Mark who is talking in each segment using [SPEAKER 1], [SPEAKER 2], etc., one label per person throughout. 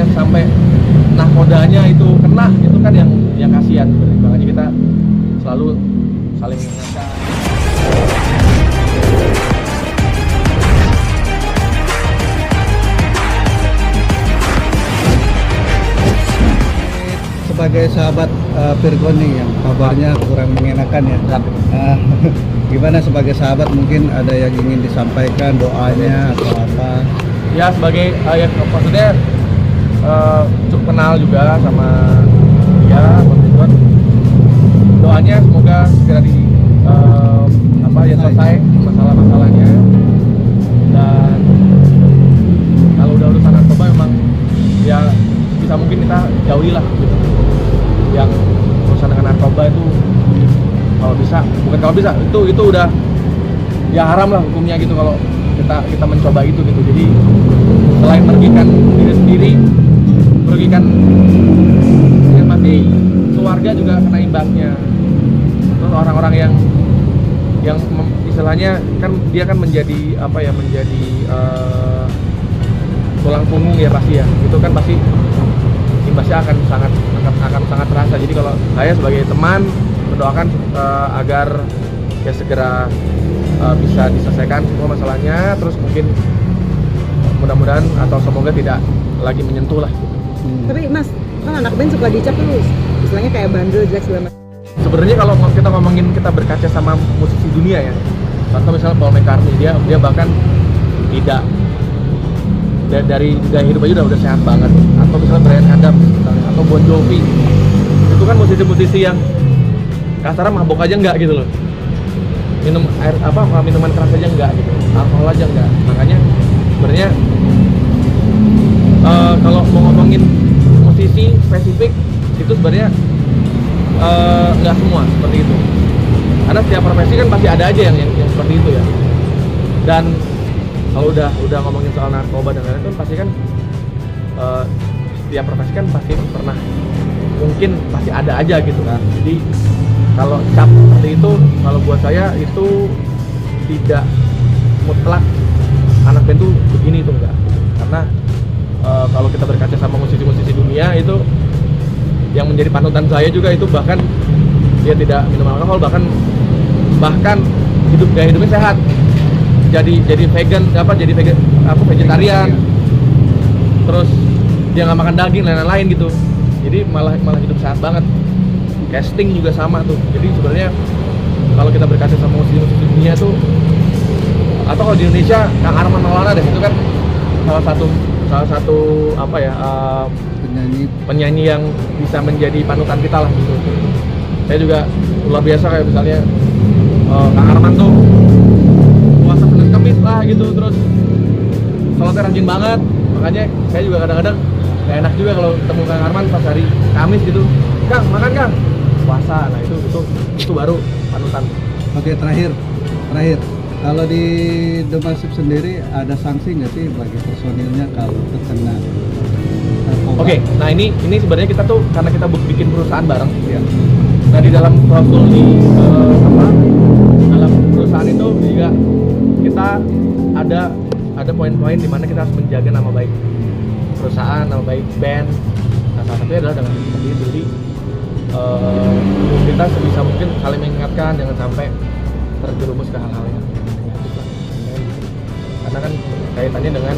[SPEAKER 1] misalnya sampai nahkodanya itu kena, itu kan yang kasihan. Makanya kita selalu saling mengingatkan.
[SPEAKER 2] Sebagai sahabat Virgon nih yang kabarnya kurang mengenakan ya. Gimana sebagai sahabat, mungkin ada yang ingin disampaikan, doanya atau apa?
[SPEAKER 1] Ya sebagai ya maksudnya cukup kenal juga sama ya Virgon. Doanya semoga segera selesai masalah-masalahnya, dan kalau udah urusan narkoba memang ya bisa mungkin kita jauhi lah gitu. Yang urusan dengan narkoba itu kalau bisa itu udah ya haram lah hukumnya gitu kalau kita mencoba itu gitu. Jadi selain merugikan diri sendiri, merugikan pasti keluarga juga kena imbasnya. Terus orang-orang yang istilahnya kan dia kan menjadi tulang punggung ya pasti ya. Itu kan pasti imbasnya akan sangat terasa. Jadi kalau saya sebagai teman mendoakan agar ya segera bisa diselesaikan semua masalahnya, terus mungkin mudah-mudahan atau semoga tidak lagi menyentuh lah.
[SPEAKER 3] Tapi Mas, kan anak band suka dicap terus, istilahnya kayak bandel, jelek segala macam.
[SPEAKER 1] Sebenarnya kalau kita ngomongin, kita berkaca sama musisi dunia ya, contoh misalnya Paul McCartney, dia bahkan tidak dari gaya hidup aja udah sehat banget. Atau misalnya Bryan Adams misalnya, atau Bon Jovi, itu kan musisi-musisi yang kasarnya mabok aja enggak gitu loh, minum minuman keras aja enggak gitu, alkohol aja enggak. Makanya sebenarnya kalau mau ngomongin musisi spesifik itu sebenarnya nggak semua seperti itu, karena setiap profesi kan pasti ada aja yang seperti itu ya. Dan kalau udah ngomongin soal narkoba dan lain-lain kan pasti kan setiap profesi kan pasti pernah, mungkin pasti ada aja gitu kan. Jadi kalau cap seperti itu, kalau buat saya itu tidak mutlak anak band tuh begini itu enggak. Karena kalau kita berkaca sama musisi-musisi dunia itu yang menjadi panutan saya juga, itu bahkan dia tidak minum alkohol, bahkan gaya hidupnya sehat, jadi vegetarian, terus dia nggak makan daging lain-lain gitu. Jadi malah hidup sehat banget. Casting juga sama tuh. Jadi sebenarnya kalau kita berkaca sama musisi dunia tuh, atau kalau di Indonesia Kang Arman Maulana deh, itu kan salah satu penyanyi yang bisa menjadi panutan kita lah gitu. Saya juga luar biasa, kayak misalnya Kang Arman tuh puasa Senin Kamis lah gitu, terus sholatnya rajin banget. Makanya saya juga kadang-kadang gak enak juga kalau ketemu Kang Arman pas hari Kamis gitu, Kang makan Kang, puasa. Nah itu baru panutan.
[SPEAKER 2] Oke, terakhir kalau di The Massive sendiri ada sanksi nggak sih bagi personilnya kalau terkena narkoba?
[SPEAKER 1] Oke, nah ini sebenarnya kita tuh karena kita bikin perusahaan bareng ya. Nah di dalam klausul dalam perusahaan itu juga kita ada poin-poin di mana kita harus menjaga nama baik perusahaan, nama baik band. Nah salah satunya adalah dengan seperti itu. Jadi kita sebisa mungkin saling mengingatkan, jangan sampai terjerumus ke hal-hal yang negatif lah. Karena kan kaitannya dengan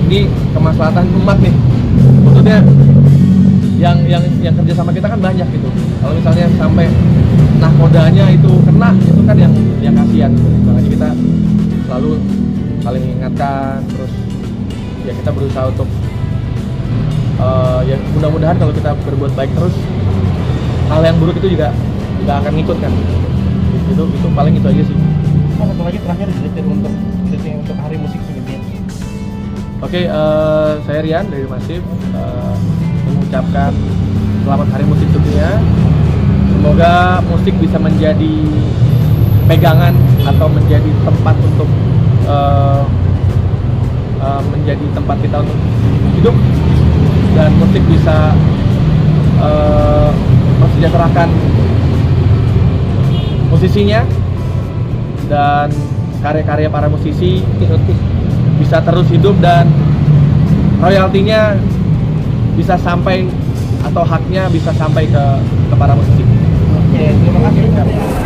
[SPEAKER 1] ini kemaslahatan umat nih. Maksudnya yang kerja sama kita kan banyak gitu. Kalau misalnya sampai nahkodanya itu kena, itu kan yang kasihan. Makanya kita selalu saling mengingatkan, terus ya kita berusaha untuk ya mudah-mudahan kalau kita berbuat baik terus, hal yang buruk itu juga nggak akan ngikut kan. Itu paling itu aja sih.
[SPEAKER 4] Satu lagi terakhir untuk hari musik sedunia.
[SPEAKER 1] Oke, saya Rian dari Massive mengucapkan selamat Hari Musik Sedunia. Semoga musik bisa menjadi pegangan atau menjadi tempat untuk menjadi tempat kita untuk hidup, dan musik bisa mensejahterakan musisinya dan karya-karya para musisi bisa terus hidup dan royaltinya bisa sampai atau haknya bisa sampai ke para musisi.
[SPEAKER 4] Oke, terima kasih.